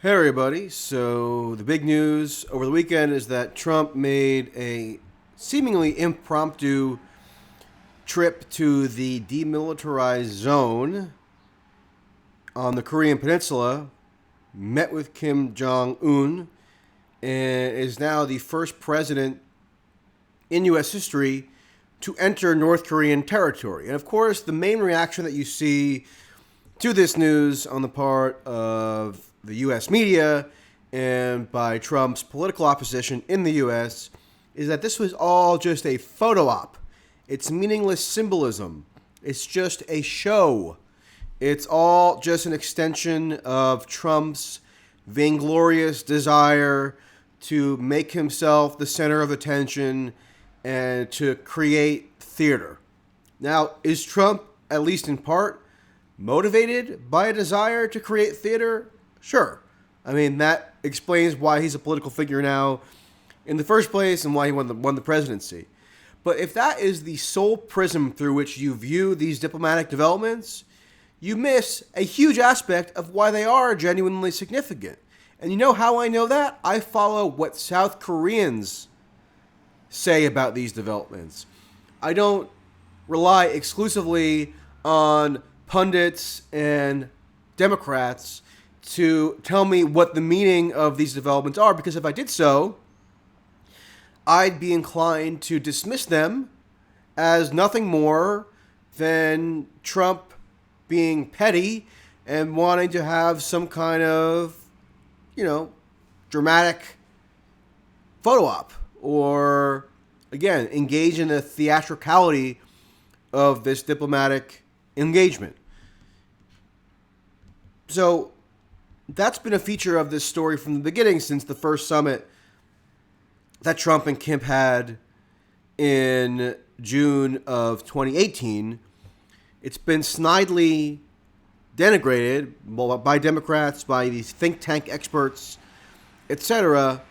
Hey everybody, so the big news over the weekend is that Trump made a seemingly impromptu trip to the demilitarized zone on the Korean Peninsula, met with Kim Jong Un, and is now the first president in U.S. history to enter North Korean territory. And of course, the main reaction that you see to this news on the part of the U.S. media and by Trump's political opposition in the U.S. is that this was all just a photo op. It's meaningless symbolism. It's just a show. It's all just an extension of Trump's vainglorious desire to make himself the center of attention and to create theater. Now, is Trump, at least in part, motivated by a desire to create theater? Sure. I mean, that explains why he's a political figure now in the first place and why he won the presidency. But if that is the sole prism through which you view these diplomatic developments, you miss a huge aspect of why they are genuinely significant. And you know how I know that? I follow what South Koreans say about these developments. I don't rely exclusively on pundits and Democrats to tell me what the meaning of these developments are, because if I did so, I'd be inclined to dismiss them as nothing more than Trump being petty and wanting to have some kind of, dramatic photo op, or, again, engage in the theatricality of this diplomatic engagement. So that's been a feature of this story from the beginning, since the first summit that Trump and Kim had in June of 2018. It's been snidely denigrated by Democrats, by these think tank experts, etc.,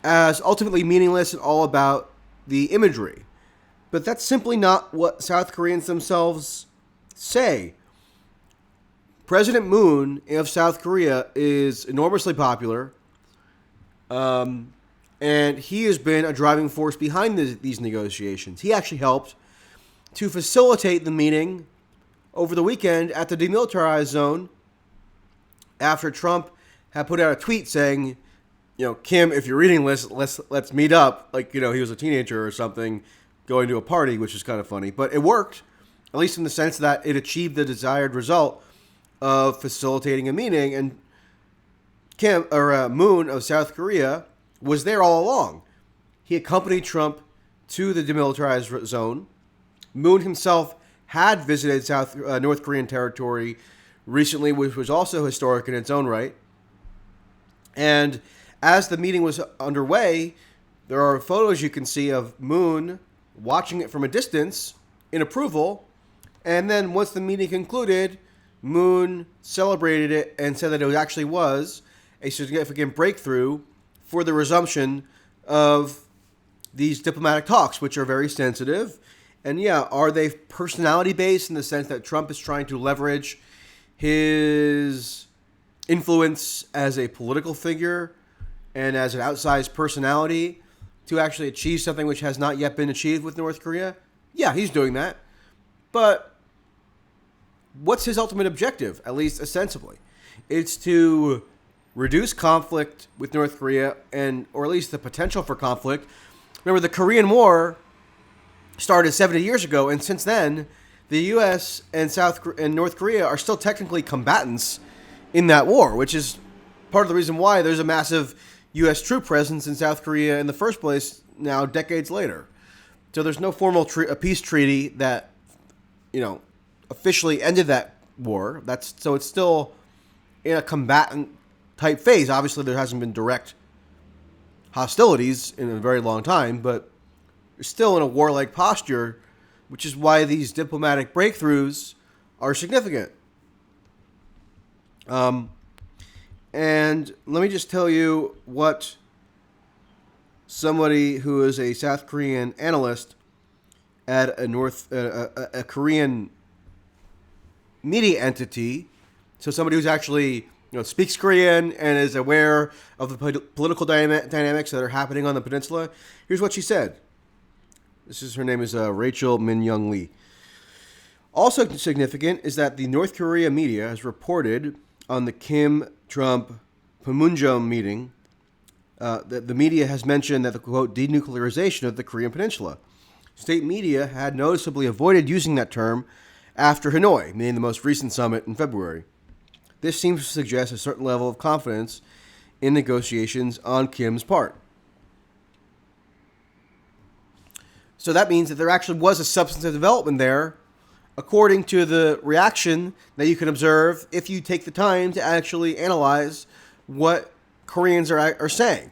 as ultimately meaningless and all about the imagery. But that's simply not what South Koreans themselves say. President Moon of South Korea is enormously popular, and he has been a driving force behind these negotiations. He actually helped to facilitate the meeting over the weekend at the demilitarized zone after Trump had put out a tweet saying, Kim, if you're reading this, let's meet up. Like, he was a teenager or something going to a party, which is kind of funny. But it worked, at least in the sense that it achieved the desired result of facilitating a meeting. And Moon of South Korea was there all along. He accompanied Trump to the demilitarized zone. Moon himself had visited North Korean territory recently, which was also historic in its own right. And as the meeting was underway, there are photos you can see of Moon watching it from a distance in approval. And then once the meeting concluded, Moon celebrated it and said that it actually was a significant breakthrough for the resumption of these diplomatic talks, which are very sensitive. And yeah, are they personality-based in the sense that Trump is trying to leverage his influence as a political figure and as an outsized personality to actually achieve something which has not yet been achieved with North Korea? Yeah, he's doing that. But what's his ultimate objective, at least ostensibly? It's to reduce conflict with North Korea, or at least the potential for conflict. Remember, the Korean War started 70 years ago, and since then, the U.S. and North Korea are still technically combatants in that war, which is part of the reason why there's a massive U.S. troop presence in South Korea in the first place now, decades later. So there's no formal peace treaty that, officially ended that war. So it's still in a combatant type phase. Obviously, there hasn't been direct hostilities in a very long time, but you're still in a warlike posture, which is why these diplomatic breakthroughs are significant. And let me just tell you what somebody who is a South Korean analyst at a Korean media entity, so somebody who's actually speaks Korean and is aware of the political dynamics that are happening on the peninsula. Here's what she said. Her name is Rachel Min-young Lee. Also significant is that the North Korea media has reported on the Kim-Trump Panmunjom meeting that the media has mentioned that the, quote, denuclearization of the Korean peninsula. State media had noticeably avoided using that term after Hanoi, meaning the most recent summit in February. This seems to suggest a certain level of confidence in negotiations on Kim's part. So that means that there actually was a substantive development there, according to the reaction that you can observe if you take the time to actually analyze what Koreans are saying.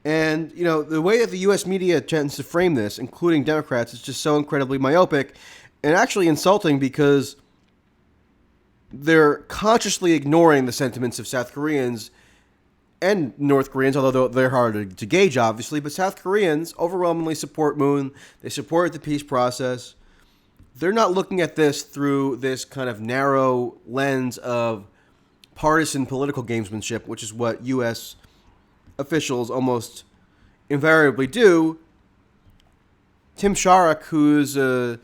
And, the way that the U.S. media tends to frame this, including Democrats, is just so incredibly myopic and actually insulting because they're consciously ignoring the sentiments of South Koreans and North Koreans, although they're hard to gauge, obviously. But South Koreans overwhelmingly support Moon. They support the peace process. They're not looking at this through this kind of narrow lens of partisan political gamesmanship, which is what U.S. officials almost invariably do. Tim Sharrock, who's an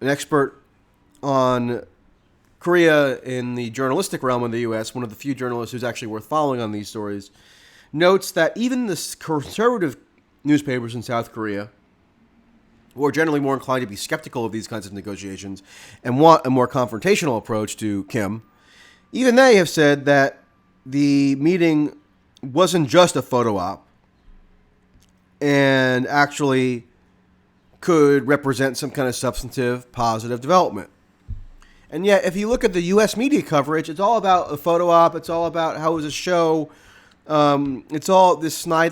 expert on Korea in the journalistic realm in the U.S., one of the few journalists who's actually worth following on these stories, notes that even the conservative newspapers in South Korea, who are generally more inclined to be skeptical of these kinds of negotiations and want a more confrontational approach to Kim, even they have said that the meeting wasn't just a photo op and actually could represent some kind of substantive positive development. And yet, if you look at the U.S. media coverage, it's all about a photo op. It's all about how it was a show. It's all this snide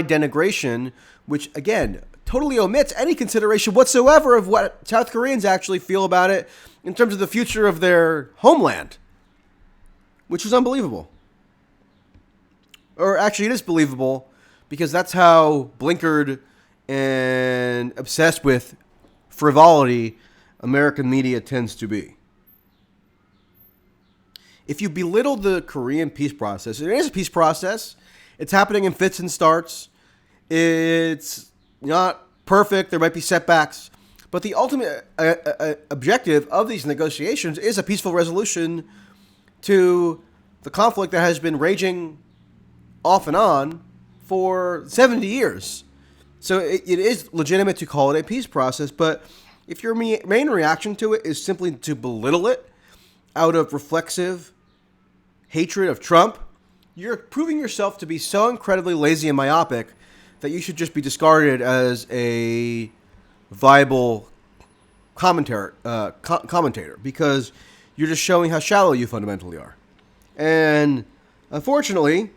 denigration, which, again, totally omits any consideration whatsoever of what South Koreans actually feel about it in terms of the future of their homeland, which is unbelievable. Or actually, it is believable because that's how blinkered and obsessed with frivolity American media tends to be. If you belittle the Korean peace process, it is a peace process. It's happening in fits and starts. It's not perfect. There might be setbacks. But the ultimate objective of these negotiations is a peaceful resolution to the conflict that has been raging off and on for 70 years. So it is legitimate to call it a peace process, but if your main reaction to it is simply to belittle it out of reflexive hatred of Trump, you're proving yourself to be so incredibly lazy and myopic that you should just be discarded as a viable commentator because you're just showing how shallow you fundamentally are. And unfortunately,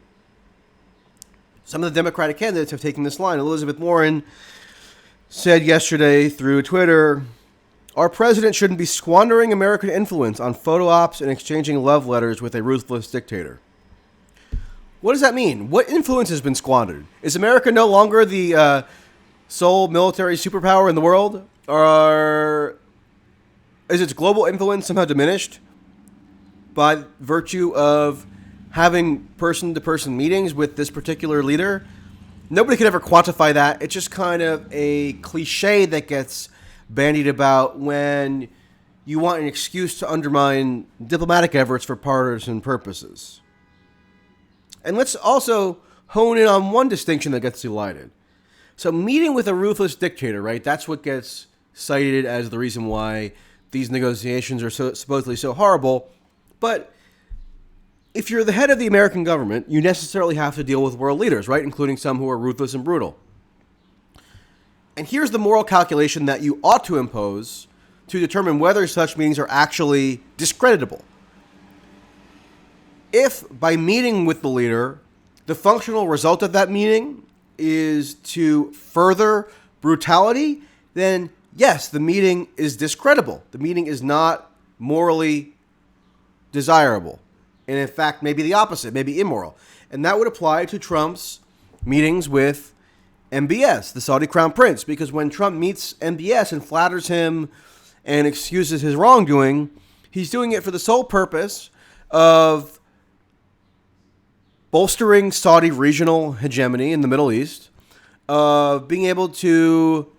some of the Democratic candidates have taken this line. Elizabeth Warren said yesterday through Twitter, our president shouldn't be squandering American influence on photo ops and exchanging love letters with a ruthless dictator. What does that mean? What influence has been squandered? Is America no longer the sole military superpower in the world? Or is its global influence somehow diminished by virtue of having person-to-person meetings with this particular leader? Nobody could ever quantify that. It's just kind of a cliche that gets bandied about when you want an excuse to undermine diplomatic efforts for partisan purposes. And let's also hone in on one distinction that gets elided. So meeting with a ruthless dictator, right? That's what gets cited as the reason why these negotiations are supposedly so horrible. But if you're the head of the American government, you necessarily have to deal with world leaders, right? Including some who are ruthless and brutal. And here's the moral calculation that you ought to impose to determine whether such meetings are actually discreditable. If by meeting with the leader, the functional result of that meeting is to further brutality, then yes, the meeting is discreditable. The meeting is not morally desirable. And in fact, maybe the opposite, maybe immoral. And that would apply to Trump's meetings with MBS, the Saudi Crown Prince, because when Trump meets MBS and flatters him and excuses his wrongdoing, He's doing it for the sole purpose of bolstering Saudi regional hegemony in the Middle East, of being able to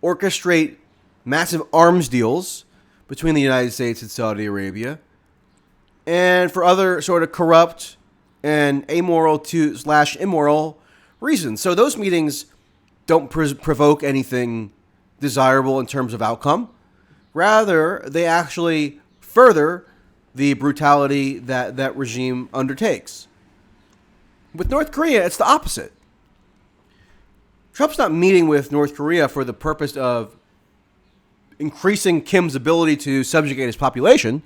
orchestrate massive arms deals between the United States and Saudi Arabia, and for other sort of corrupt and amoral to / immoral reasons. So those meetings don't provoke anything desirable in terms of outcome. Rather, they actually further the brutality that that regime undertakes. With North Korea, it's the opposite. Trump's not meeting with North Korea for the purpose of increasing Kim's ability to subjugate his population.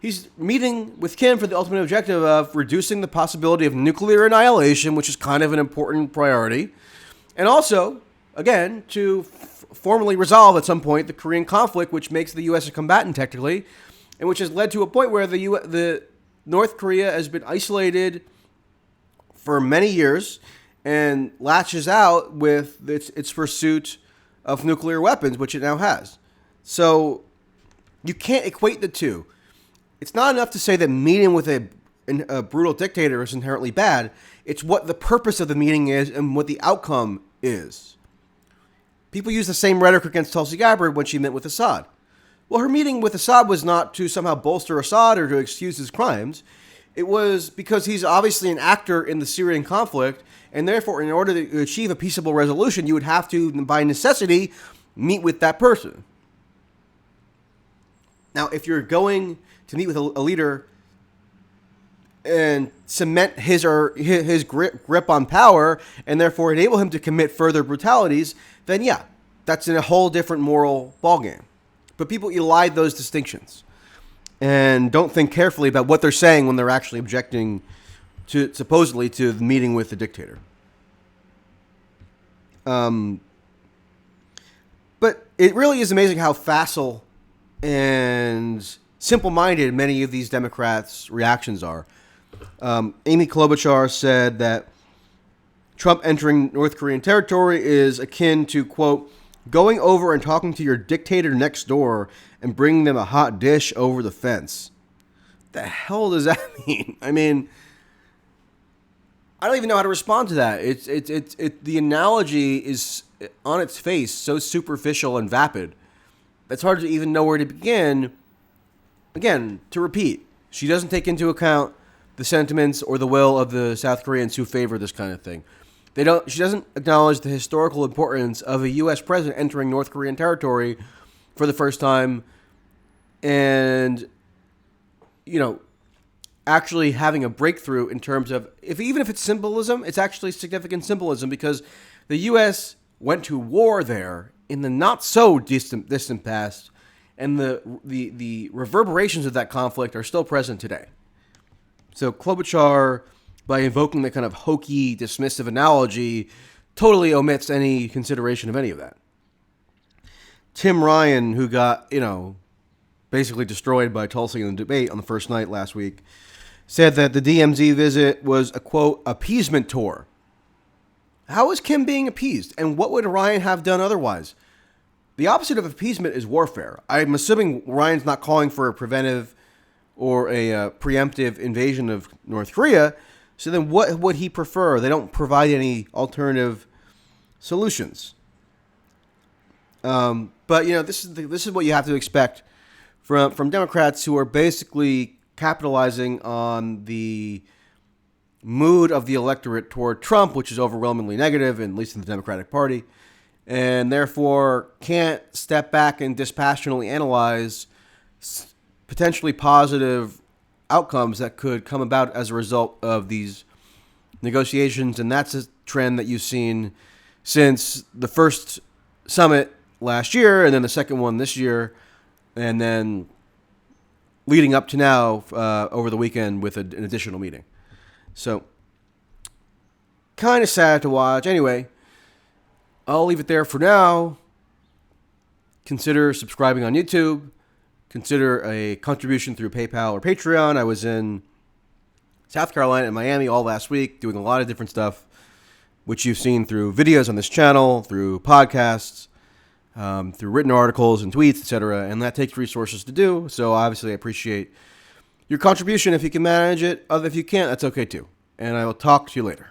He's meeting with Kim for the ultimate objective of reducing the possibility of nuclear annihilation, which is kind of an important priority. And also, again, to formally resolve at some point the Korean conflict, which makes the U.S. a combatant technically, and which has led to a point where the North Korea has been isolated for many years and latches out with its pursuit of nuclear weapons, which it now has. So you can't equate the two. It's not enough to say that meeting with a brutal dictator is inherently bad. It's what the purpose of the meeting is and what the outcome is. People use the same rhetoric against Tulsi Gabbard when she met with Assad. Well, her meeting with Assad was not to somehow bolster Assad or to excuse his crimes. It was because he's obviously an actor in the Syrian conflict, and therefore, in order to achieve a peaceable resolution, you would have to, by necessity, meet with that person. Now, if you're going to meet with a leader and cement his grip on power, and therefore enable him to commit further brutalities, then yeah, that's in a whole different moral ballgame. But people elide those distinctions and don't think carefully about what they're saying when they're actually objecting to supposedly to the meeting with the dictator. But it really is amazing how facile and simple-minded many of these Democrats' reactions are. Amy Klobuchar said that Trump entering North Korean territory is akin to, quote, going over and talking to your dictator next door and bringing them a hot dish over the fence. The hell does that mean? I mean, I don't even know how to respond to that. The analogy is on its face so superficial and vapid. It's hard to even know where to begin. Again, to repeat, she doesn't take into account the sentiments or the will of the South Koreans who favor this kind of thing. She doesn't acknowledge the historical importance of a U.S. president entering North Korean territory for the first time and, actually having a breakthrough in terms of, even if it's symbolism, it's actually significant symbolism because the U.S. went to war there in the not so distant past, and the reverberations of that conflict are still present today. So Klobuchar, by invoking the kind of hokey, dismissive analogy, totally omits any consideration of any of that. Tim Ryan, who got, basically destroyed by Tulsi in the debate on the first night last week, said that the DMZ visit was a, quote, appeasement tour. How is Kim being appeased? And what would Ryan have done otherwise? The opposite of appeasement is warfare. I'm assuming Ryan's not calling for a preventive or a preemptive invasion of North Korea. So then what would he prefer? They don't provide any alternative solutions. But, this is what you have to expect from Democrats who are basically capitalizing on the mood of the electorate toward Trump, which is overwhelmingly negative, at least in the Democratic Party, and therefore can't step back and dispassionately analyze potentially positive outcomes that could come about as a result of these negotiations. And that's a trend that you've seen since the first summit last year and then the second one this year, and then leading up to now over the weekend with an additional meeting. So kind of sad to watch. Anyway, I'll leave it there for now. Consider subscribing on YouTube. Consider a contribution through PayPal or Patreon. I was in South Carolina and Miami all last week doing a lot of different stuff, which you've seen through videos on this channel, through podcasts. through written articles and tweets, etc. And that takes resources to do. So obviously I appreciate your contribution if you can manage it. If you can't, that's okay too. And I will talk to you later.